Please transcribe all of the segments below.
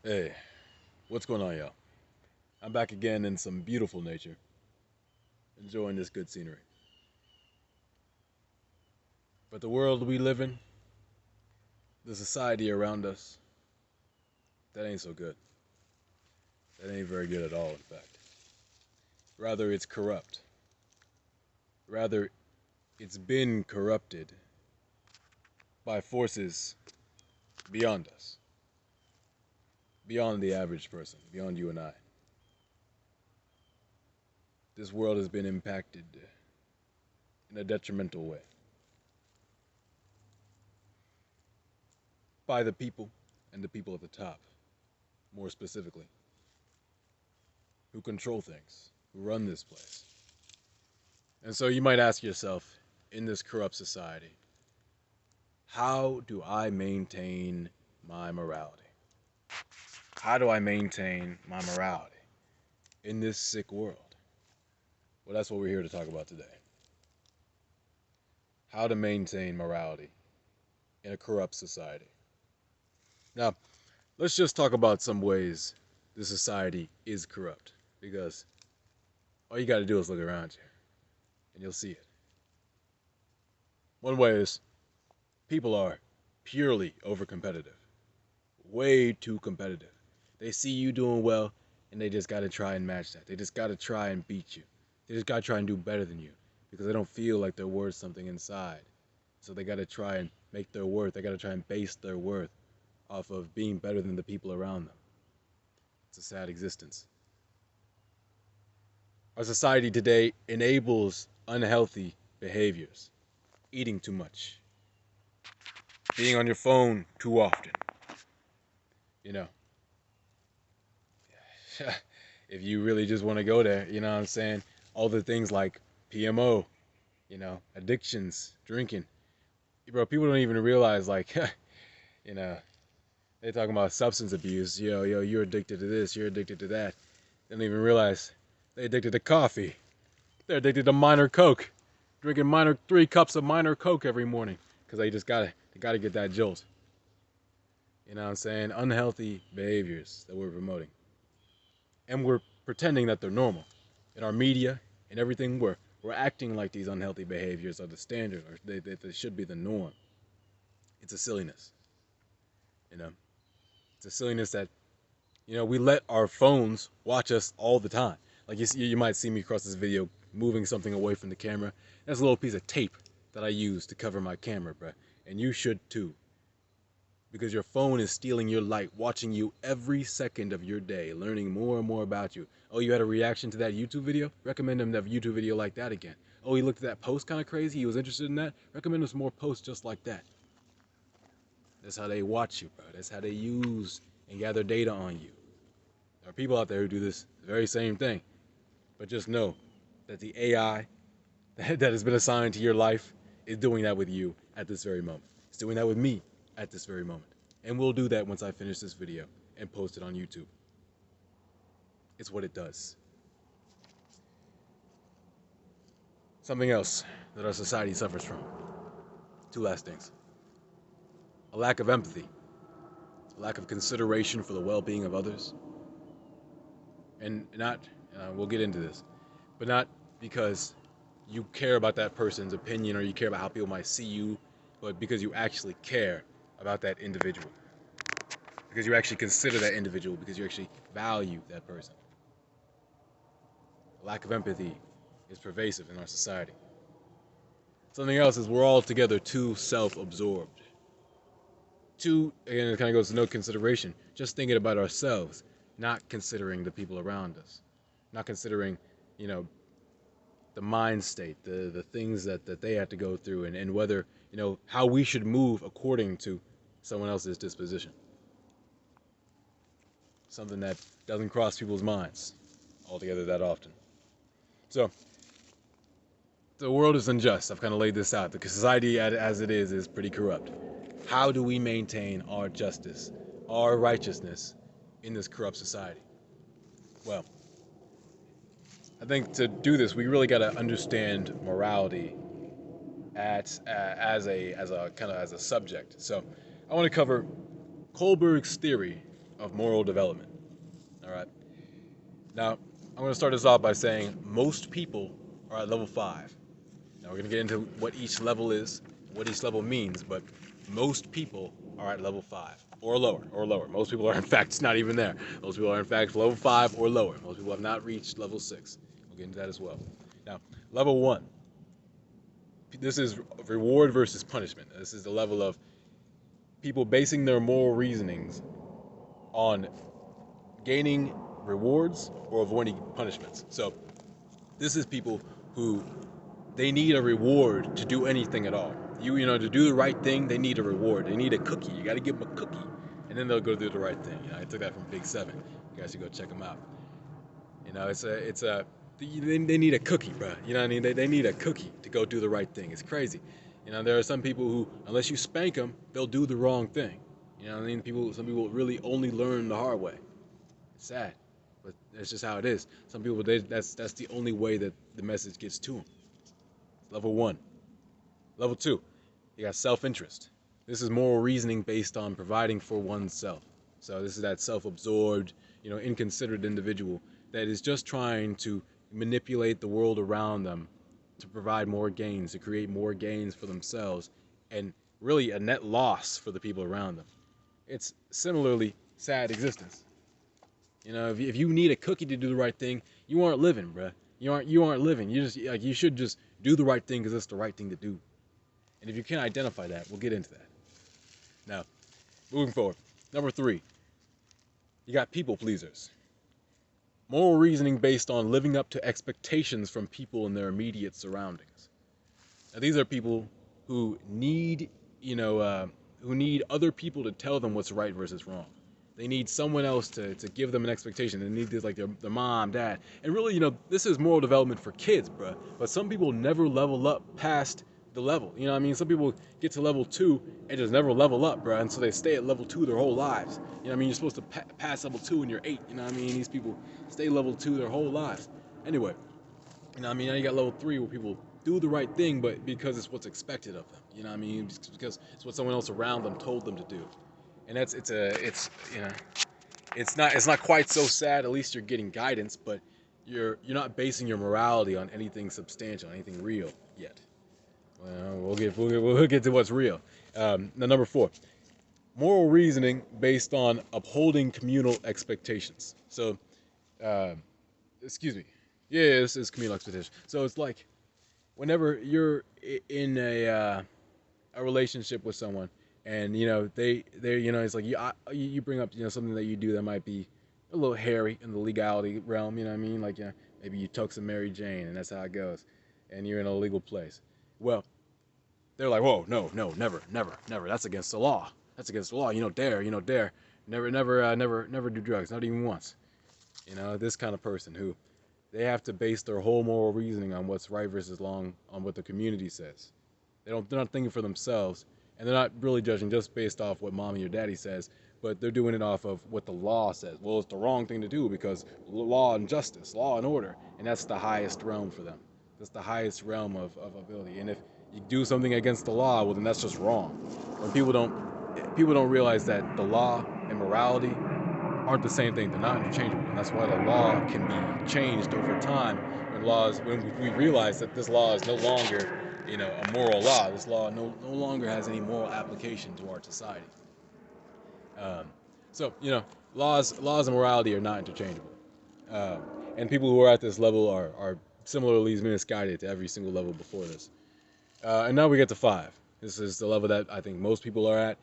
Hey, what's going on, y'all? I'm back again in some beautiful nature, enjoying this good scenery. But the world we live in, the society around us, that ain't so good. That ain't very good at all, in fact. Rather, it's corrupt. Rather, it's been corrupted by forces beyond us, beyond the average person, beyond you and I. This world has been impacted in a detrimental way by the people and the people at the top, more specifically, who control things, who run this place. And so you might ask yourself, in this corrupt society, how do I maintain my morality? How do I maintain my morality in this sick world? Well, that's what we're here to talk about today. How to maintain morality in a corrupt society. Now, let's just talk about some ways the society is corrupt, because all you got to do is look around you, and you'll see it. One way is people are purely over-competitive. Way too competitive. They see you doing well, and they just got to try and match that. They just got to try and beat you. They just got to try and do better than you because they don't feel like they're worth something inside. So they got to try and make their worth. They got to try and base their worth off of being better than the people around them. It's a sad existence. Our society today enables unhealthy behaviors. Eating too much. Being on your phone too often. You know, if you really just want to go there, you know what I'm saying? All the things like PMO, addictions, drinking. Bro, people don't even realize, like, you know, they talking about substance abuse. Yo, you're addicted to this, you're addicted to that. They don't even realize they're addicted to coffee. They're addicted to minor Coke. Drinking 3 cups of minor Coke every morning. Because they gotta get that jolt. You know what I'm saying? Unhealthy behaviors that we're promoting. And we're pretending that they're normal. In our media and everything, we're acting like these unhealthy behaviors are the standard, or they should be the norm. It's a silliness. You know, it's a silliness that we let our phones watch us all the time. Like you might see me across this video moving something away from the camera. That's a little piece of tape that I use to cover my camera, bruh. And you should too. Because your phone is stealing your light, watching you every second of your day, learning more and more about you. Oh, you had a reaction to that YouTube video? Recommend him that YouTube video like that again. Oh, he looked at that post kind of crazy. He was interested in that. Recommend him some more posts just like that. That's how they watch you, bro. That's how they use and gather data on you. There are people out there who do this very same thing. But just know that the AI that has been assigned to your life is doing that with you at this very moment. It's doing that with me at this very moment. And we'll do that once I finish this video and post it on YouTube. It's what it does. Something else that our society suffers from. 2 last things. A lack of empathy. A lack of consideration for the well-being of others. And we'll get into this, but not because you care about that person's opinion or you care about how people might see you, but because you actually care about that individual. Because you actually consider that individual, because you actually value that person. A lack of empathy is pervasive in our society. Something else is we're all together too self-absorbed. Again, it kind of goes to no consideration. Just thinking about ourselves, not considering the people around us. Not considering, the mind state, the things that they have to go through, and whether, how we should move according to someone else's disposition. Something that doesn't cross people's minds altogether that often. So, the world is unjust. I've kind of laid this out. The society as it is pretty corrupt. How do we maintain our justice, our righteousness in this corrupt society? Well, I think to do this, we really got to understand morality as a subject. So, I want to cover Kohlberg's theory of moral development. All right. Now, I'm going to start this off by saying most people are at level 5. Now, we're going to get into what each level is, what each level means, but most people are at level 5 or lower, or lower. Most people are, in fact, not even there. Most people are, in fact, level 5 or lower. Most people have not reached level 6. We'll get into that as well. Now, level 1. This is reward versus punishment. This is the level of people basing their moral reasonings on gaining rewards or avoiding punishments. So this is people who they need a reward to do anything at all. To do the right thing, they need a reward. They need a cookie. You got to give them a cookie, and then they'll go do the right thing. I took that from Big Seven. You guys should go check them out. They need a cookie, bro. You know what I mean? They need a cookie to go do the right thing. It's crazy. There are some people who, unless you spank them, they'll do the wrong thing. You know what I mean? Some people really only learn the hard way. It's sad, but that's just how it is. Some people, that's the only way that the message gets to them. Level 1. Level 2, you got self-interest. This is moral reasoning based on providing for oneself. So this is that self-absorbed, inconsiderate individual that is just trying to manipulate the world around them to provide more gains, to create more gains for themselves, and really a net loss for the people around them. It's similarly sad existence. If you need a cookie to do the right thing, you aren't living, bruh. You aren't living. You should just do the right thing because it's the right thing to do. And if you can't identify that, we'll get into that. Now, moving forward. Number 3, you got people pleasers. Moral reasoning based on living up to expectations from people in their immediate surroundings. Now, these are people who need, who need other people to tell them what's right versus wrong. They need someone else to give them an expectation. They need this, like their mom, dad. And really, this is moral development for kids, bruh. But some people never level up past the level. You know what I mean? Some people get to level 2 and just never level up, bruh. And so they stay at level 2 their whole lives. You know what I mean? You're supposed to pass level 2 when you're 8. You know what I mean? These people stay level 2 their whole lives. Anyway, now you got level 3 where people do the right thing, but because it's what's expected of them. You know what I mean? Because it's what someone else around them told them to do. And it's not quite so sad. At least you're getting guidance, but you're not basing your morality on anything substantial, anything real yet. Well, we'll get to what's real. Now, number 4, moral reasoning based on upholding communal expectations. So, excuse me. Yeah, this is communal expectation. So it's like whenever you're in a relationship with someone, and it's like you bring up something that you do that might be a little hairy in the legality realm. You know what I mean? Like maybe you took some Mary Jane, and that's how it goes, and you're in a legal place. Well, they're like, whoa, no, never. That's against the law. That's against the law. Dare. Never do drugs, not even once. This kind of person who they have to base their whole moral reasoning on what's right versus wrong, on what the community says. They're not thinking for themselves, and they're not really judging just based off what mommy or daddy says, but they're doing it off of what the law says. Well, it's the wrong thing to do because law and justice, law and order, and that's the highest realm for them. That's the highest realm of ability. And if you do something against the law, well, then that's just wrong. When people don't realize that the law and morality aren't the same thing. They're not interchangeable, and that's why the law can be changed over time. When we realize that this law is no longer, a moral law. This law no longer has any moral application to our society. So laws and morality are not interchangeable, and people who are at this level are similarly misguided to every single level before this. And now we get to 5. This is the level that I think most people are at.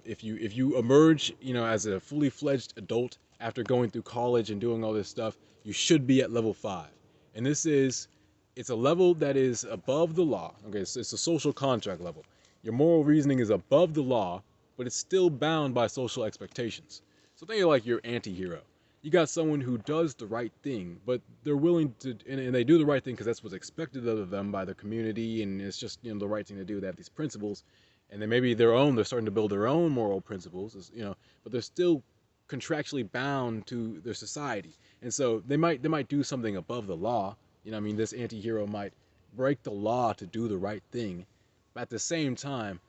If you emerge, as a fully fledged adult after going through college and doing all this stuff, you should be at level 5. And it's a level that is above the law. Okay, so it's a social contract level. Your moral reasoning is above the law, but it's still bound by social expectations. So think of like your anti-hero. You got someone who does the right thing, but they're willing to, and they do the right thing because that's what's expected of them by the community, and it's just the right thing to do. They have these principles, and then maybe they're starting to build their own moral principles, but they're still contractually bound to their society, and so they might do something above the law. This anti-hero might break the law to do the right thing, but at the same time,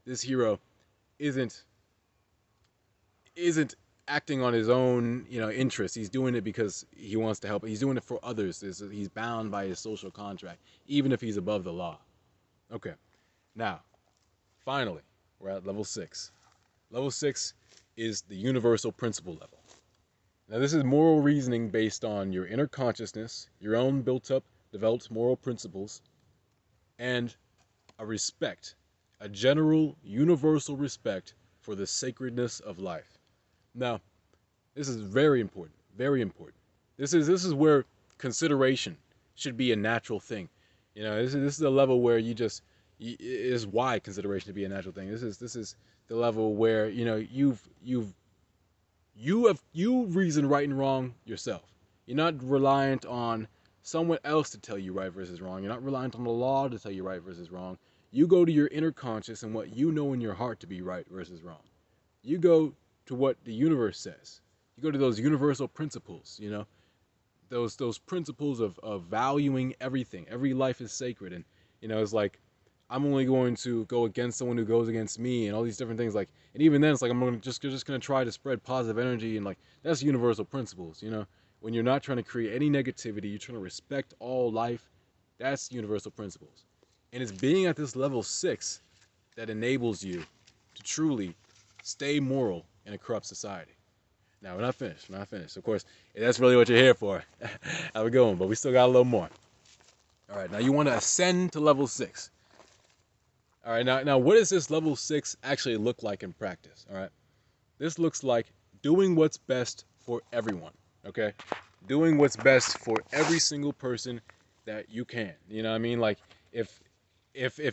this hero isn't acting on his own, interest. He's doing it because he wants to help. He's doing it for others. He's bound by his social contract, even if he's above the law. Okay. Now, finally, we're at level 6. Level 6 is the universal principle level. Now, this is moral reasoning based on your inner consciousness, your own built up, developed moral principles, and a respect, a general, universal respect for the sacredness of life. Now, this is very important, very important. This is where consideration should be a natural thing. This is a level where is why consideration should be a natural thing. This is the level where you reason right and wrong yourself. You're not reliant on someone else to tell you right versus wrong. You're not reliant on the law to tell you right versus wrong. You go to your inner conscious and what you know in your heart to be right versus wrong. You go to what the universe says. You go to those universal principles, those principles of valuing everything. Every life is sacred, and it's like I'm only going to go against someone who goes against me, and all these different things. Like, and even then, it's like just gonna try to spread positive energy, and like that's universal principles. When you're not trying to create any negativity, you're trying to respect all life. That's universal principles, and it's being at this level 6 that enables you to truly stay moral in a corrupt society. Now, we're not finished. We're not finished. Of course, that's really what you're here for. How we going? But we still got a little more. All right, now you want to ascend to level 6. All right, now what does this level 6 actually look like in practice? All right, this looks like doing what's best for everyone. Okay, doing what's best for every single person that you can. You know what I mean? Like if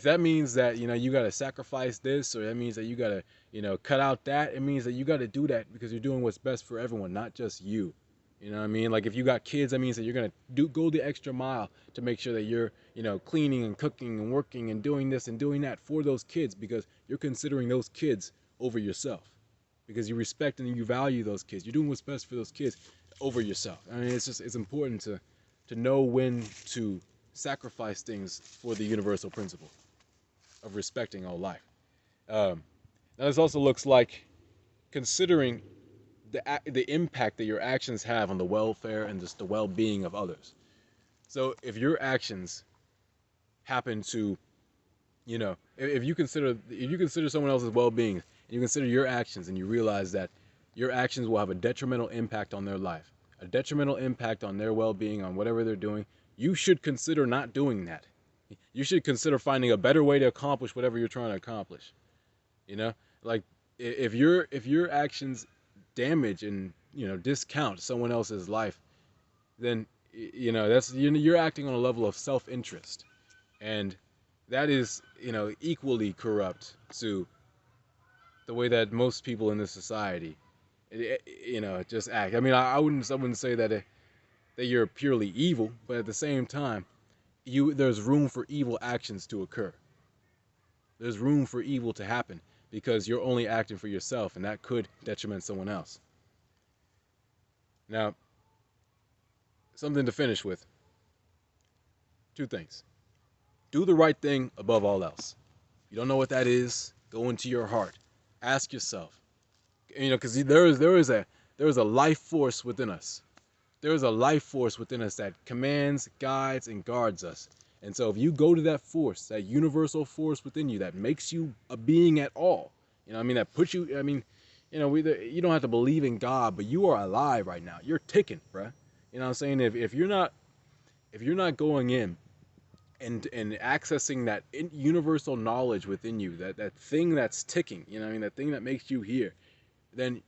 that means that you got to sacrifice this, or that means that you got to cut out that, it means that you got to do that because you're doing what's best for everyone, not just you. You know what I mean? Like if you got kids, that means that you're gonna go the extra mile to make sure that you're cleaning and cooking and working and doing this and doing that for those kids, because you're considering those kids over yourself, because you respect and you value those kids. You're doing what's best for those kids over yourself. I mean, it's important to know when to sacrifice things for the universal principle of respecting all life. Now this also looks like considering the impact that your actions have on the welfare and just the well-being of others. So if your actions happen to, if you consider someone else's well-being, and you consider your actions, and you realize that your actions will have a detrimental impact on their life, a detrimental impact on their well-being, on whatever they're doing, you should consider not doing that. You should consider finding a better way to accomplish whatever you're trying to accomplish. Like if your actions damage and discount someone else's life, then that's you're acting on a level of self-interest, and that is equally corrupt to the way that most people in this society just act. I mean, I wouldn't say that you're purely evil, but at the same time, there's room for evil actions to occur. There's room for evil to happen because you're only acting for yourself, and that could detriment someone else. Now, something to finish with. 2 things. Do the right thing above all else. You don't know what that is? Go into your heart. Ask yourself. Because there is a life force within us. There is a life force within us that commands, guides, and guards us. And so if you go to that force, that universal force within you that makes you a being at all, that puts you, you don't have to believe in God, but you are alive right now. You're ticking, bruh. You know what I'm saying? If you're not going in and accessing that universal knowledge within you, that thing that's ticking, that thing that makes you here, then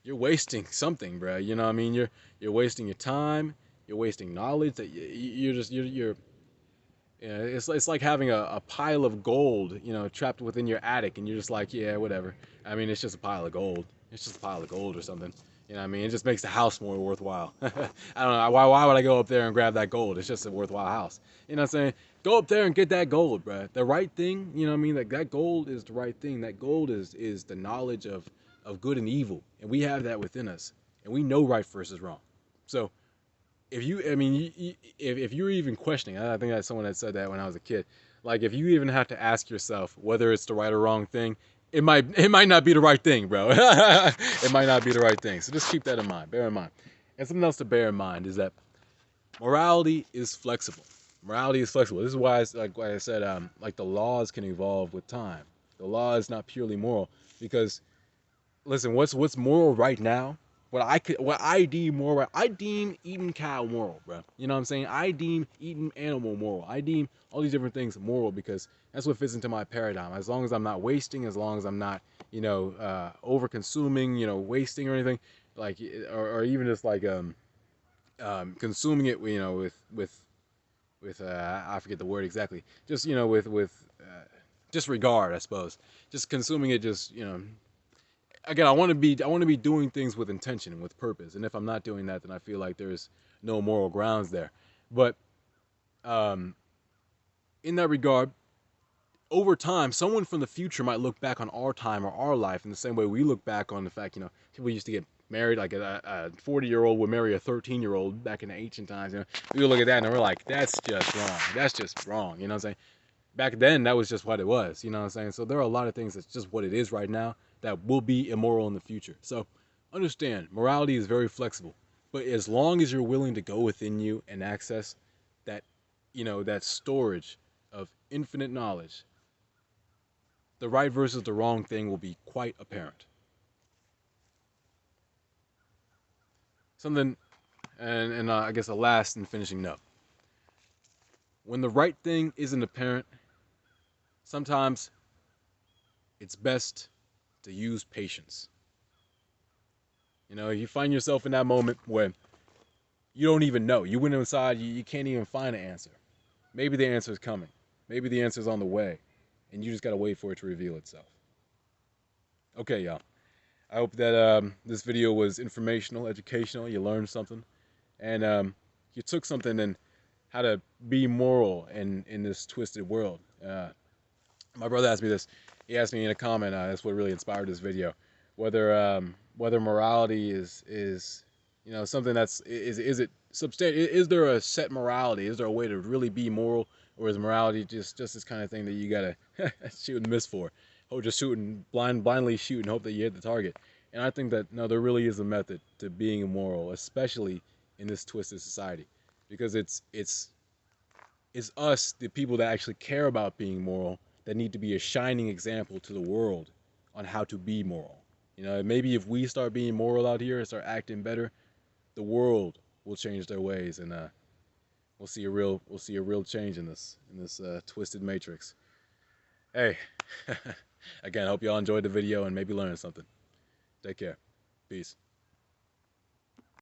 you're wasting something, bruh. You're wasting your time. You're wasting knowledge. That you're it's like having a pile of gold, trapped within your attic, and you're just like, yeah, whatever. I mean, it's just a pile of gold. It's just a pile of gold or something. It just makes the house more worthwhile. I don't know. Why would I go up there and grab that gold? It's just a worthwhile house. You know what I'm saying? Go up there and get that gold, bruh. The right thing, Like, that gold is the right thing. That gold is the knowledge of good and evil. And we have that within us. And we know right versus wrong. So, if you're even questioning, I think that's someone that said that when I was a kid. Like, if you even have to ask yourself whether it's the right or wrong thing, it might not be the right thing, bro. It might not be the right thing. So just keep that in mind. Bear in mind. And something else to bear in mind is that morality is flexible. Morality is flexible. This is why, it's like I said, like the laws can evolve with time. The law is not purely moral because listen, what's moral right now? What I deem moral, I deem eating cow moral, bro. You know what I'm saying? I deem eating animal moral. I deem all these different things moral because that's what fits into my paradigm. As long as I'm not wasting, as long as I'm not, over consuming, wasting or anything, like, or even just like consuming it, with I forget the word exactly. Just disregard, I suppose. Just consuming it, just again, I want to be doing things with intention and with purpose. And if I'm not doing that, then I feel like there's no moral grounds there. But um, in that regard, over time, someone from the future might look back on our time or our life in the same way we look back on the fact, people used to get married, like a 40-year-old would marry a 13-year-old back in the ancient times. We would look at that and we're like, that's just wrong. That's just wrong. You know what I'm saying? Back then, that was just what it was. You know what I'm saying? So there are a lot of things that's just what it is right now that will be immoral in the future. So understand, morality is very flexible. But as long as you're willing to go within you and access that, that storage of infinite knowledge, the right versus the wrong thing will be quite apparent. Something, and I guess a last and finishing note. When the right thing isn't apparent, sometimes it's best to use patience. You find yourself in that moment where you don't even know. You went inside, you can't even find an answer. Maybe the answer is coming. Maybe the answer is on the way, and you just gotta wait for it to reveal itself. Okay, y'all. I hope that this video was informational, educational. You learned something, and you took something in how to be moral in this twisted world. My brother asked me this. He asked me in a comment. That's what really inspired this video. Whether morality is something is it substantial? Is there a set morality? Is there a way to really be moral, or is morality just this kind of thing that you gotta shoot and miss for, or just blindly shoot and hope that you hit the target? And I think that no, there really is a method to being immoral, especially in this twisted society, because it's us, the people that actually care about being moral, that need to be a shining example to the world on how to be moral. Maybe if we start being moral out here and start acting better, the world will change their ways, and we'll see a real change in this twisted matrix. Hey, again, I hope y'all enjoyed the video and maybe learned something. Take care. Peace.